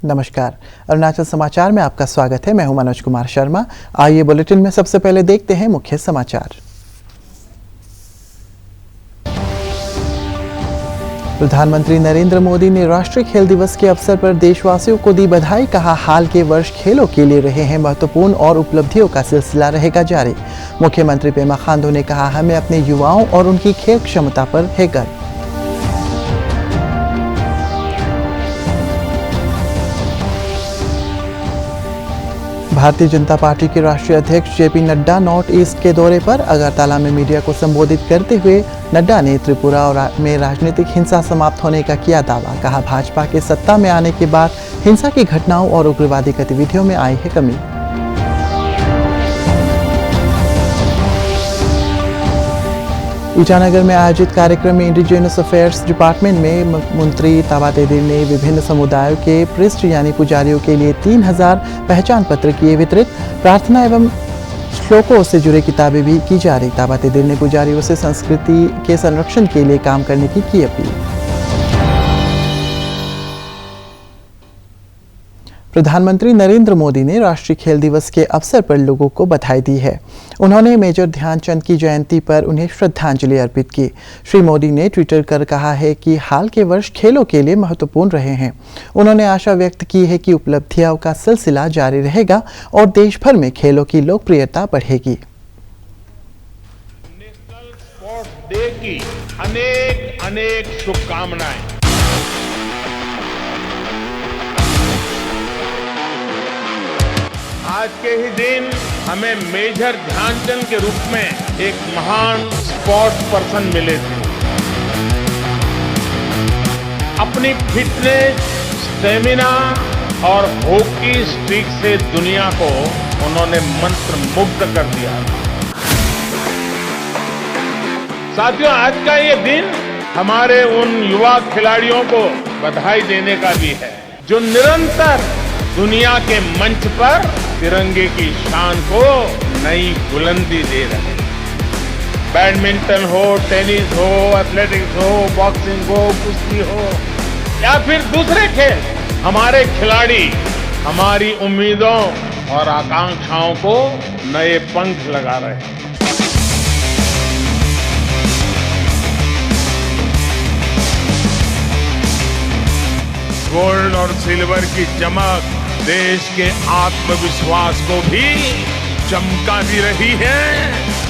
नमस्कार, अरुणाचल समाचार में आपका स्वागत है। मैं हूं मनोज कुमार शर्मा। आइए बुलेटिन में सबसे पहले देखते हैं मुख्य समाचार। प्रधानमंत्री नरेंद्र मोदी ने राष्ट्रीय खेल दिवस के अवसर पर देशवासियों को दी बधाई। कहा, हाल के वर्ष खेलों के लिए रहे हैं महत्वपूर्ण और उपलब्धियों का सिलसिला रहेगा जारी। मुख्यमंत्री पेमा खांडू ने कहा, हमें अपने युवाओं और उनकी खेल क्षमता पर है गर्व। भारतीय जनता पार्टी के राष्ट्रीय अध्यक्ष जेपी नड्डा नॉर्थ ईस्ट के दौरे पर। अगरतला में मीडिया को संबोधित करते हुए नड्डा ने त्रिपुरा में राजनीतिक हिंसा समाप्त होने का किया दावा। कहा, भाजपा के सत्ता में आने के बाद हिंसा की घटनाओं और उग्रवादी गतिविधियों में आई है कमी। ईटानगर में आयोजित कार्यक्रम में इंडिजिनस अफेयर्स डिपार्टमेंट में मंत्री ताबा तेदिर ने विभिन्न समुदायों के प्रीस्ट यानी पुजारियों के लिए 3000 पहचान पत्र किए वितरित। प्रार्थना एवं श्लोकों से जुड़ी किताबें भी की जा रही। ताबा तेदिर ने पुजारियों से संस्कृति के संरक्षण के लिए काम करने की अपील। प्रधानमंत्री नरेंद्र मोदी ने राष्ट्रीय खेल दिवस के अवसर पर लोगों को बधाई दी है। उन्होंने मेजर ध्यानचंद की जयंती पर उन्हें श्रद्धांजलि अर्पित की। श्री मोदी ने ट्विटर कर कहा है कि हाल के वर्ष खेलों के लिए महत्वपूर्ण रहे हैं। उन्होंने आशा व्यक्त की है कि उपलब्धियों का सिलसिला जारी रहेगा और देश भर में खेलों की लोकप्रियता बढ़ेगी। नेशनल स्पोर्ट्स डे की अनेक अनेक शुभकामनाएं। आज के ही दिन हमें मेजर ध्यानचंद के रूप में एक महान स्पोर्ट्स पर्सन मिले थे। अपनी फिटनेस, स्टेमिना और हॉकी स्टिक से दुनिया को उन्होंने मंत्र मुग्ध कर दिया। साथियों, आज का ये दिन हमारे उन युवा खिलाड़ियों को बधाई देने का भी है जो निरंतर दुनिया के मंच पर तिरंगे की शान को नई बुलंदी दे रहे हैं। बैडमिंटन हो, टेनिस हो, एथलेटिक्स हो, बॉक्सिंग हो, कुश्ती हो या फिर दूसरे खेल, हमारे खिलाड़ी हमारी उम्मीदों और आकांक्षाओं को नए पंख लगा रहे हैं। गोल्ड और सिल्वर की चमक देश के आत्मविश्वास को भी चमका भी रही है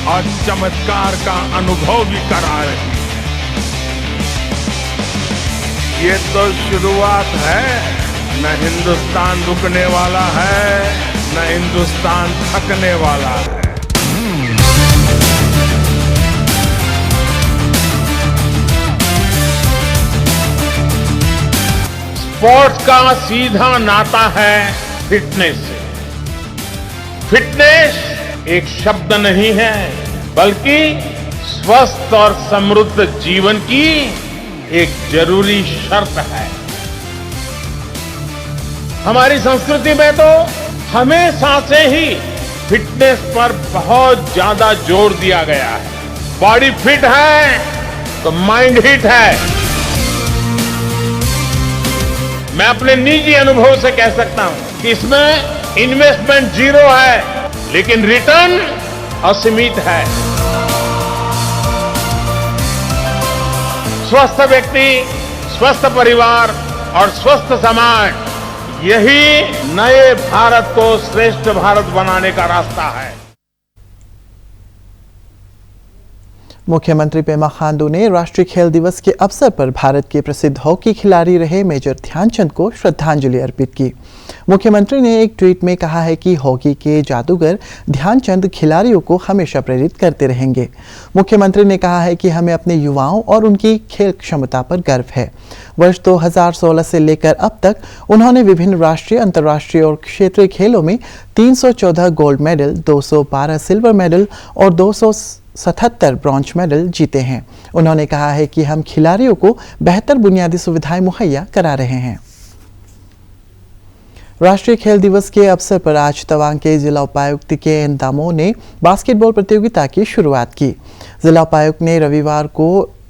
और चमत्कार का अनुभव भी करा रही है। ये तो शुरुआत है, न हिंदुस्तान रुकने वाला है, न हिंदुस्तान थकने वाला है। स्पोर्ट्स का सीधा नाता है फिटनेस से। फिटनेस एक शब्द नहीं है, बल्कि स्वस्थ और समृद्ध जीवन की एक जरूरी शर्त है। हमारी संस्कृति में तो हमेशा से ही फिटनेस पर बहुत ज्यादा जोर दिया गया है। बॉडी फिट है तो माइंड हिट है। मैं अपने निजी अनुभव से कह सकता हूं कि इसमें इन्वेस्टमेंट जीरो है, लेकिन रिटर्न असीमित है। स्वस्थ व्यक्ति, स्वस्थ परिवार और स्वस्थ समाज, यही नए भारत को श्रेष्ठ भारत बनाने का रास्ता है। मुख्यमंत्री पेमा खांडू ने राष्ट्रीय खेल दिवस के अवसर पर भारत के प्रसिद्ध हॉकी खिलाड़ी रहे मेजर ध्यानचंद को श्रद्धांजलि अर्पित की। मुख्यमंत्री ने एक ट्वीट में कहा है कि हॉकी के जादूगर ध्यानचंद खिलाड़ियों को हमेशा प्रेरित करते रहेंगे। मुख्यमंत्री ने कहा है कि हमें अपने युवाओं और उनकी खेल क्षमता पर गर्व है। वर्ष 2016 से लेकर अब तक उन्होंने विभिन्न राष्ट्रीय, अंतर्राष्ट्रीय और क्षेत्रीय खेलों में 314 गोल्ड मेडल, 212 सिल्वर मेडल और 277 ब्रॉन्ज मेडल जीते हैं। उन्होंने कहा है कि हम खिलाड़ियों को बेहतर बुनियादी सुविधाएं मुहैया करा रहे हैं। राष्ट्रीय खेल दिवस के अवसर पर आज तवांग के जिला उपायुक्त के एन दामो ने बास्केटबॉल प्रतियोगिता की शुरुआत की। जिला उपायुक्त ने रविवार को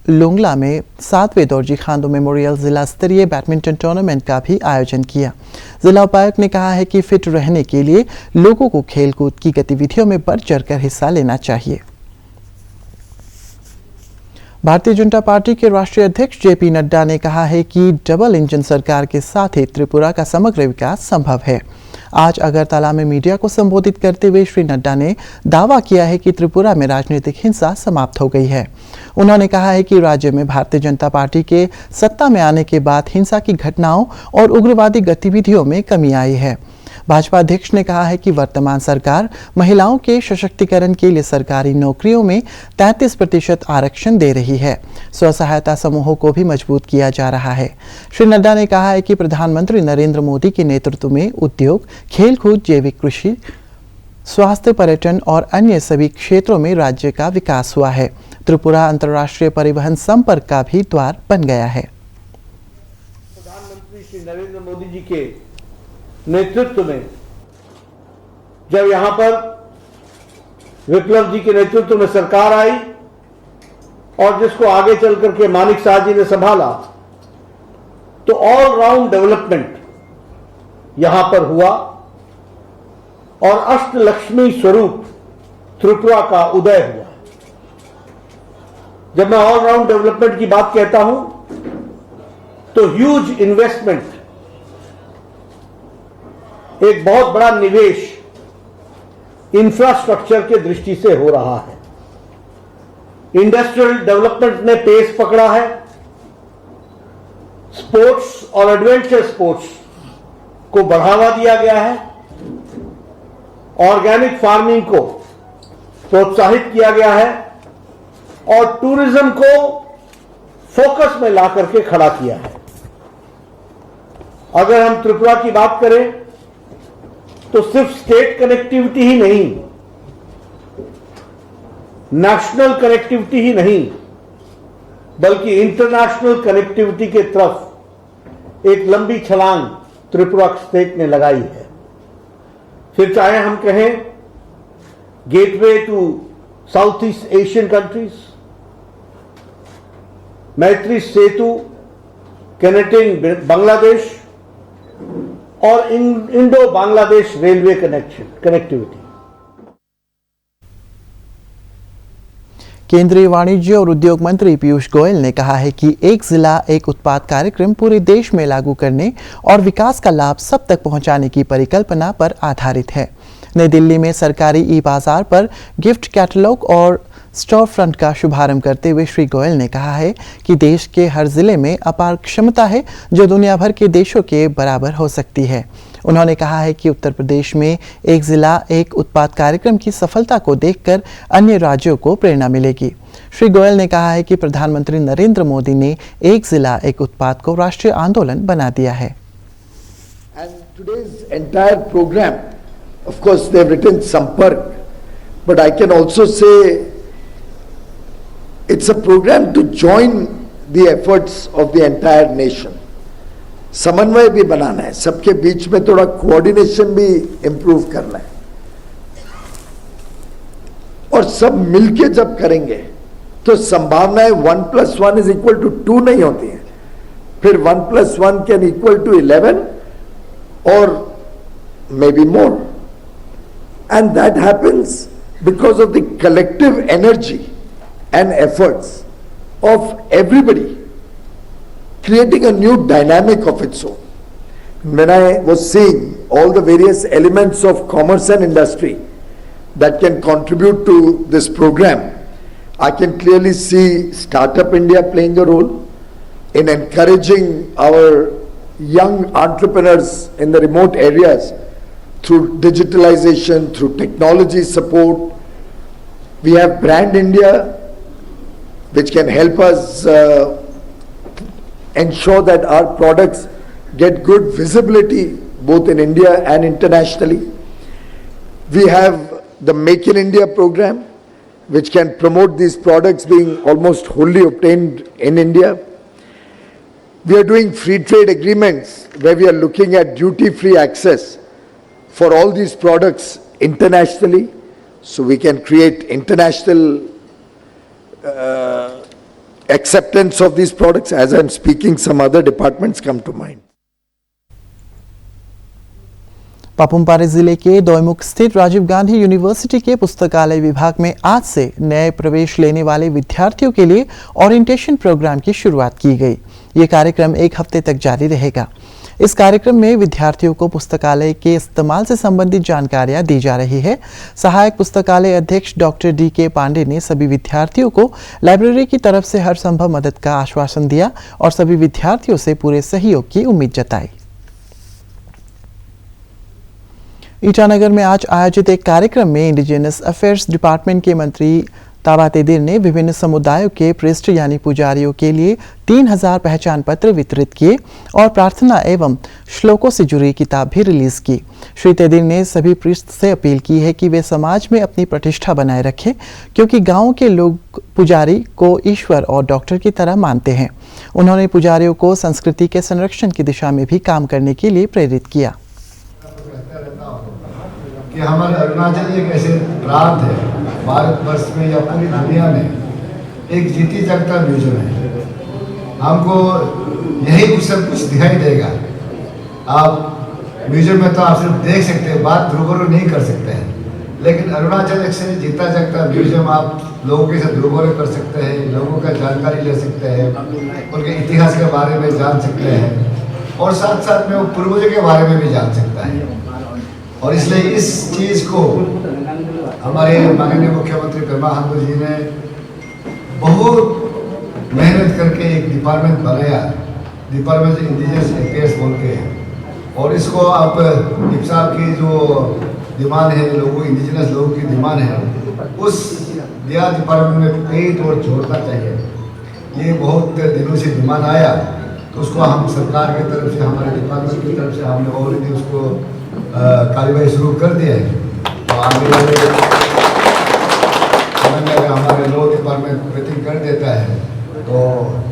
लुंगला में 7वें दोरजी खांडू मेमोरियल जिला स्तरीय बैडमिंटन टूर्नामेंट का भी आयोजन किया। जिला उपायुक्त ने कहा है कि फिट रहने के लिए लोगों को खेलकूद की गतिविधियों में बढ़ चढ़कर हिस्सा लेना चाहिए। भारतीय जनता पार्टी के राष्ट्रीय अध्यक्ष जेपी नड्डा ने कहा है कि डबल इंजन सरकार के साथ ही त्रिपुरा का समग्र विकास संभव है। आज अगरतला में मीडिया को संबोधित करते हुए श्री नड्डा ने दावा किया है कि त्रिपुरा में राजनीतिक हिंसा समाप्त हो गई है। उन्होंने कहा है कि राज्य में भारतीय जनता पार्टी के सत्ता में आने के बाद हिंसा की घटनाओं और उग्रवादी गतिविधियों में कमी आई है। भाजपा अध्यक्ष ने कहा है कि वर्तमान सरकार महिलाओं के सशक्तिकरण के लिए सरकारी नौकरियों में 33% आरक्षण दे रही है। स्व सहायता समूहों को भी मजबूत किया जा रहा है। श्री नड्डा ने कहा है कि प्रधानमंत्री नरेंद्र मोदी के नेतृत्व में उद्योग, खेलकूद, जैविक कृषि, स्वास्थ्य, पर्यटन और अन्य सभी क्षेत्रों में राज्य का विकास हुआ है। त्रिपुरा अंतर्राष्ट्रीय परिवहन संपर्क का भी द्वार बन गया है। प्रधानमंत्री श्री नरेंद्र मोदी जी के नेतृत्व में जब यहां पर विप्लव जी के नेतृत्व में सरकार आई और जिसको आगे चल करके मानिक शाह जी ने संभाला, तो ऑल राउंड डेवलपमेंट यहां पर हुआ और अष्टलक्ष्मी स्वरूप त्रिपुरा का उदय हुआ। जब मैं ऑल राउंड डेवलपमेंट की बात कहता हूं तो ह्यूज इन्वेस्टमेंट, एक बहुत बड़ा निवेश इंफ्रास्ट्रक्चर के दृष्टि से हो रहा है। इंडस्ट्रियल डेवलपमेंट ने पेस पकड़ा है। स्पोर्ट्स और एडवेंचर स्पोर्ट्स को बढ़ावा दिया गया है। ऑर्गेनिक फार्मिंग को प्रोत्साहित किया गया है और टूरिज्म को फोकस में ला करके खड़ा किया है। अगर हम त्रिपुरा की बात करें तो सिर्फ स्टेट कनेक्टिविटी ही नहीं, नेशनल कनेक्टिविटी ही नहीं, बल्कि इंटरनेशनल कनेक्टिविटी के तरफ एक लंबी छलांग त्रिपुरा स्टेट ने लगाई है। फिर चाहे हम कहें gateway to south east Asian countries, Maitri Setu connecting Bangladesh और इंडो बांग्लादेश रेलवे कनेक्टिविटी। केंद्रीय वाणिज्य और उद्योग मंत्री पीयूष गोयल ने कहा है कि एक जिला एक उत्पाद कार्यक्रम पूरे देश में लागू करने और विकास का लाभ सब तक पहुंचाने की परिकल्पना पर आधारित है। नई दिल्ली में सरकारी ई बाजार पर गिफ्ट कैटलॉग और स्टोर फ्रंट का शुभारंभ करते हुए श्री गोयल ने कहा है कि देश के हर जिले में अपार क्षमता है जो दुनिया भर के देशों के बराबर हो सकती है। उन्होंने कहा है कि उत्तर प्रदेश में एक जिला एक उत्पाद कार्यक्रम की सफलता को देखकर अन्य राज्यों को प्रेरणा मिलेगी। श्री गोयल ने कहा है कि प्रधानमंत्री नरेंद्र मोदी ने एक जिला एक उत्पाद को राष्ट्रीय आंदोलन बना दिया है। And today's entire program, of course they have written Sampark, but I can also say it's a program to join the efforts of the entire nation. समन्वय भी बनाना है, सबके बीच में थोड़ा कोऑर्डिनेशन भी इंप्रूव करना है और सब मिलके जब करेंगे तो संभावनाएं 1+1 = 2 नहीं होती है, फिर 1+1 can equal to 11 or maybe more, and that happens because of the collective energy and efforts of everybody creating a new dynamic of its own. When I was seeing all the various elements of commerce and industry that can contribute to this program, I can clearly see Startup India playing a role in encouraging our young entrepreneurs in the remote areas through digitalization, through technology support. We have Brand India, which can help us ensure that our products get good visibility both in India and internationally. We have the Make in India program, which can promote these products being almost wholly obtained in India. We are doing free trade agreements where we are looking at duty-free access for all these products internationally, so we can create international acceptance of these products. As I'm speaking, some other departments come to mind. Papum Pare जिले के दोईमुख स्थित Rajiv Gandhi university के पुस्तकालय विभाग में आज से नए प्रवेश लेने वाले विद्यार्थियों के लिए ओरिएंटेशन प्रोग्राम की शुरुआत की गई। ये कार्यक्रम 1 हफ्ते तक जारी रहेगा। इस कार्यक्रम में विद्यार्थियों को पुस्तकालय के इस्तेमाल से संबंधित जानकारियां दी जा रही है। सहायक पुस्तकालय अध्यक्ष डॉक्टर DK पांडे ने सभी विद्यार्थियों को लाइब्रेरी की तरफ से हर संभव मदद का आश्वासन दिया और सभी विद्यार्थियों से पूरे सहयोग की उम्मीद जताई। ईटानगर में आज आयोजित एक कार्यक्रम में इंडिजिनस अफेयर्स डिपार्टमेंट के मंत्री ताबा तेदिर ने विभिन्न समुदायों के प्रीस्ट यानी पुजारियों के लिए 3000 पहचान पत्र वितरित किए और प्रार्थना एवं श्लोकों से जुड़ी किताब भी रिलीज की। श्री तेदिर ने सभी प्रीस्ट से अपील की है कि वे समाज में अपनी प्रतिष्ठा बनाए रखें, क्योंकि गांव के लोग पुजारी को ईश्वर और डॉक्टर की तरह मानते हैं। उन्होंने पुजारियों को संस्कृति के संरक्षण की दिशा में भी काम करने के लिए प्रेरित किया। कि हमारे अरुणाचल एक ऐसे प्रांत है भारतवर्ष में या पूरी दुनिया में एक जीती जागता म्यूजियम है। हमको यही सब कुछ दिखाई देगा। आप म्यूजियम में तो आप सिर्फ देख सकते हैं, बात रूबरू नहीं कर सकते हैं, लेकिन अरुणाचल एक से जीता जागता म्यूजियम आप लोगों के साथ रूबरू कर सकते हैं, लोगों का जानकारी ले सकते हैं, उनके इतिहास के बारे में जान सकते हैं और साथ साथ में वो पूर्वजों के बारे में भी जान सकता है। और इसलिए इस चीज़ को हमारे माननीय मुख्यमंत्री पेमा खांडू जी ने बहुत मेहनत करके एक डिपार्टमेंट बनाया, डिपार्टमेंट इंडिजिनस अफेयर्स बोल के, और इसको आप इब्साब की जो डिमांड है, लोगों इंडिजिनस लोगों की डिमांड है, उस दिया डिपार्टमेंट में पेट और जोड़ना चाहिए। ये बहुत दिनों से डिमांड आया, तो उसको हम सरकार की तरफ से, हमारे डिपार्टमेंट की तरफ से हमने ऑलरेडी उसको कार्यवाही शुरू कर दिया है। तो आगे हमारे लॉ डिपार्टमेंट मीटिंग कर देता है तो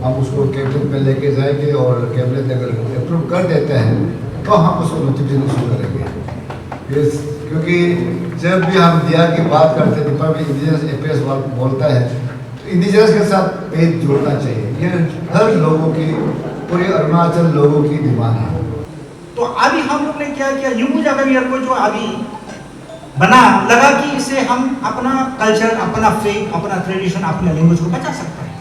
हम उसको कैबिनेट में लेके जाएंगे और कैबिनेट अगर अप्रूव कर देते हैं तो हम उसको नोटिफिकेशन शुरू करेंगे। क्योंकि जब भी हम दिया की बात करते हैं, डिपार्टमेंट इंडिजिनस अफेयर्स बोलता है, तो इंडिजिनस के साथ पेज जोड़ना चाहिए। ये हर लोगों की, पूरे अरुणाचल लोगों की डिमांड है। तो अभी हम लोग ने क्या किया, न्यू जगह को जो अभी बना लगा कि इसे हम अपना कल्चर, अपना फेथ, अपना ट्रेडिशन, अपने लैंग्वेज को बचा सकते हैं।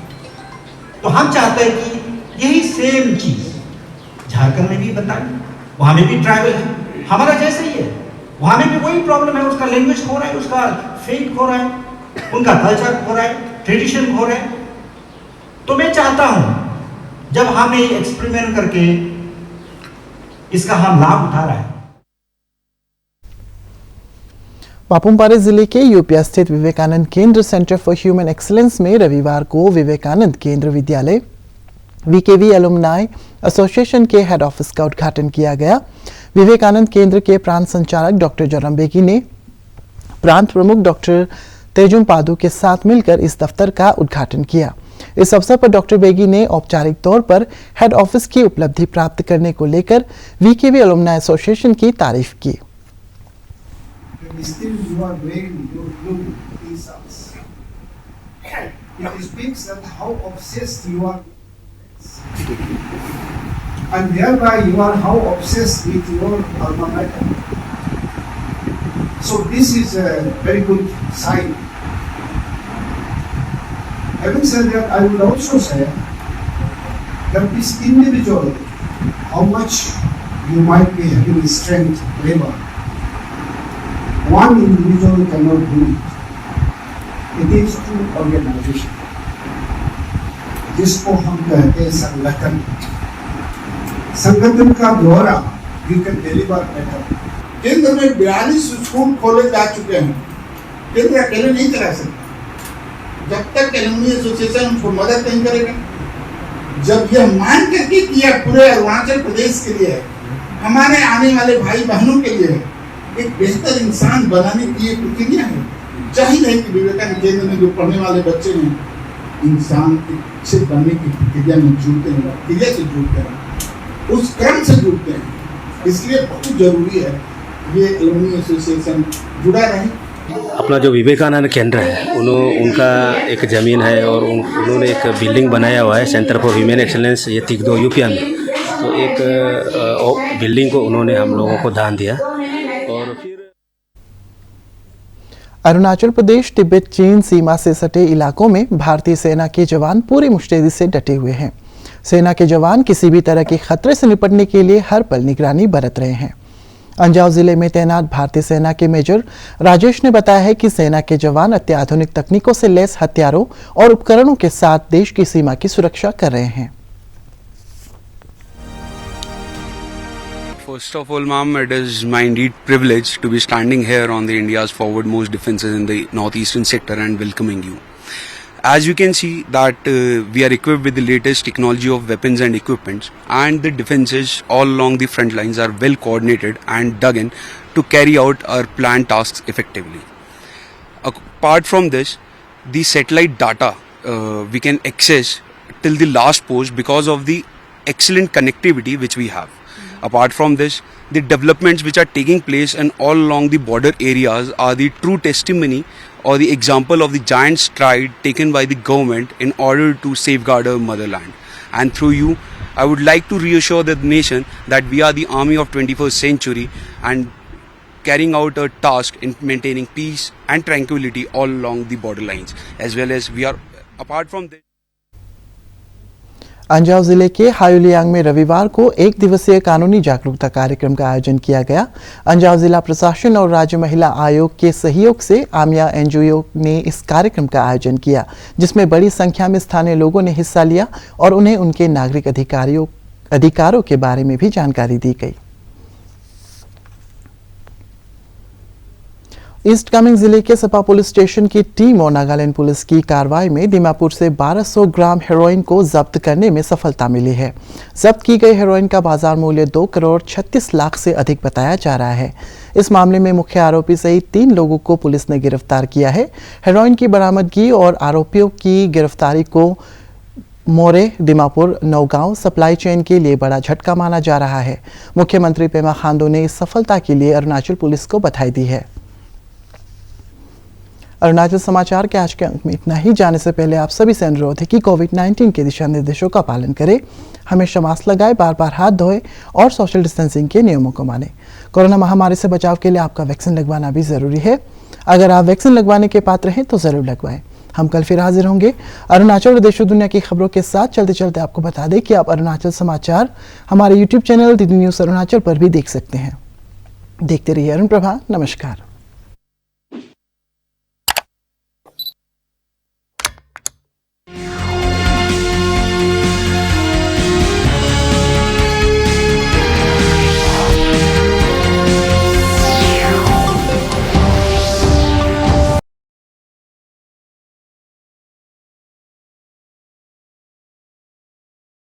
तो हम चाहते हैं कि यही सेम चीज झारखंड में भी बताएं, वहां में भी ट्राइबल है, हमारा जैसे ही है, वहां में भी वही प्रॉब्लम है, उसका लैंग्वेज खो रहा है, उसका फेथ खो रहा है, उनका कल्चर खो रहा है, ट्रेडिशन खो रहा है। तो मैं चाहता हूं जब हम ये एक्सपेरिमेंट करके इसका हम लाभ उठा रहे हैं। पापुम-पारे जिले के यूपिया स्थित विवेकानंद केंद्र सेंटर फॉर ह्यूमन एक्सीलेंस में रविवार को विवेकानंद केंद्र विद्यालय VKV एलुमनाई एसोसिएशन के हेड ऑफिस का उद्घाटन किया गया। विवेकानंद केंद्र के प्रांत संचालक डॉक्टर जरम बेगी ने प्रांत प्रमुख डॉक्टर तेजुम पादू के साथ मिलकर इस दफ्तर का उद्घाटन किया। इस अवसर पर डॉक्टर बेगी ने औपचारिक तौर पर हेड ऑफिस की उपलब्धि प्राप्त करने को लेकर VKV एलुमनाई एसोसिएशन की तारीफ की। It speaks that how obsessed you are, and thereby you are how obsessed with your alma mater. So this is a very good sign. Having said that, I would also say that this individual, how much you might be having strength, labor, one individual cannot do it. It is two organization, जिसको हम कहते हैं संगठन। संगठन का द्वारा you can deliver better. केंद्र में 42 स्कूल खोले जा चुके हैं। केंद्र अकेले नहीं चला सकता जब तक एलुमनी एसोसिएशन उनको मदद नहीं करेगा। जब यह मान करके किया पूरे अरुणाचल प्रदेश के लिए, हमारे आने वाले भाई बहनों के लिए एक बेहतर इंसान बनाने की ये प्रक्रिया है, जाहिर है कि विवेकानंद केंद्र में जो पढ़ने वाले बच्चे हैं इंसान के अच्छे बनने की प्रक्रिया में जुड़ते हैं, क्रिया से जुड़ते हैं, उस क्रम से जुड़ते हैं। इसलिए बहुत जरूरी है ये एलुमनी एसोसिएशन जुड़ा रहे। अपना जो विवेकानंद केंद्र है उनका एक ज़मीन है और उन्होंने एक बिल्डिंग बनाया हुआ है, सेंटर फॉर ह्यूमन एक्सेलेंस, ये तिगदो यूपिया में। तो एक बिल्डिंग को उन्होंने हम लोगों को दान दिया। और फिर अरुणाचल प्रदेश तिब्बत चीन सीमा से सटे इलाकों में भारतीय सेना के जवान पूरी मुस्तैदी से डटे हुए हैं। सेना के जवान किसी भी तरह के खतरे से निपटने के लिए हर पल निगरानी बरत रहे हैं। अंजाव जिले में तैनात भारतीय सेना के मेजर राजेश ने बताया है कि सेना के जवान अत्याधुनिक तकनीकों से लैस हथियारों और उपकरणों के साथ देश की सीमा की सुरक्षा कर रहे हैं। First of all, ma'am, it is my indeed privilege to be standing here on the India's forward-most defences in the northeastern sector and welcoming you. As you can see that we are equipped with the latest technology of weapons and equipments, and the defences all along the front lines are well coordinated and dug in to carry out our planned tasks effectively. Apart from this, the satellite data we can access till the last post because of the excellent connectivity which we have. Apart from this, the developments which are taking place and all along the border areas are the true testimony or the example of the giant stride taken by the government in order to safeguard our motherland. And through you, I would like to reassure the nation that we are the army of 21st century and carrying out a task in maintaining peace and tranquility all along the borderlines. As well as we are, apart from this, Anjaw जिले के हायुलियांग में रविवार को एक दिवसीय कानूनी जागरूकता कार्यक्रम का आयोजन किया गया। अंजाव जिला प्रशासन और राज्य महिला आयोग के सहयोग से आमिया एनजीओ ने इस कार्यक्रम का आयोजन किया, जिसमें बड़ी संख्या में स्थानीय लोगों ने हिस्सा लिया और उन्हें उनके नागरिक अधिकारों के बारे में भी जानकारी दी गई। ईस्ट कामेंग जिले के सपा पुलिस स्टेशन की टीम और नागालैंड पुलिस की कार्रवाई में दीमापुर से 1200 ग्राम हेरोइन को जब्त करने में सफलता मिली है। जब्त की गई हेरोइन का बाजार मूल्य 2 करोड़ 36 लाख से अधिक बताया जा रहा है। इस मामले में मुख्य आरोपी सहित 3 लोगों को पुलिस ने गिरफ्तार किया है। हेरोइन की बरामदगी और आरोपियों की गिरफ्तारी को मोरे, दीमापुर, नौगांव सप्लाई चेन के लिए बड़ा झटका माना जा रहा है। मुख्यमंत्री पेमा खांडू ने इस सफलता के लिए अरुणाचल पुलिस को बधाई दी है। अरुणाचल समाचार के आज के अंक में इतना ही। जाने से पहले आप सभी से अनुरोध है कि कोविड-19 के दिशा निर्देशों का पालन करें, हमेशा मास्क लगाएं, बार बार हाथ धोएं और सोशल डिस्टेंसिंग के नियमों को मानें। कोरोना महामारी से बचाव के लिए आपका वैक्सीन लगवाना भी जरूरी है। अगर आप वैक्सीन लगवाने के पात्र हैं तो जरूर लगवाएं। हम कल फिर हाजिर होंगे अरुणाचल और देश और दुनिया की खबरों के साथ। चलते चलते आपको बता दें कि आप अरुणाचल समाचार हमारे YouTube channel DD news Arunachal पर भी देख सकते हैं। देखते रहिए अरुण प्रभा। नमस्कार।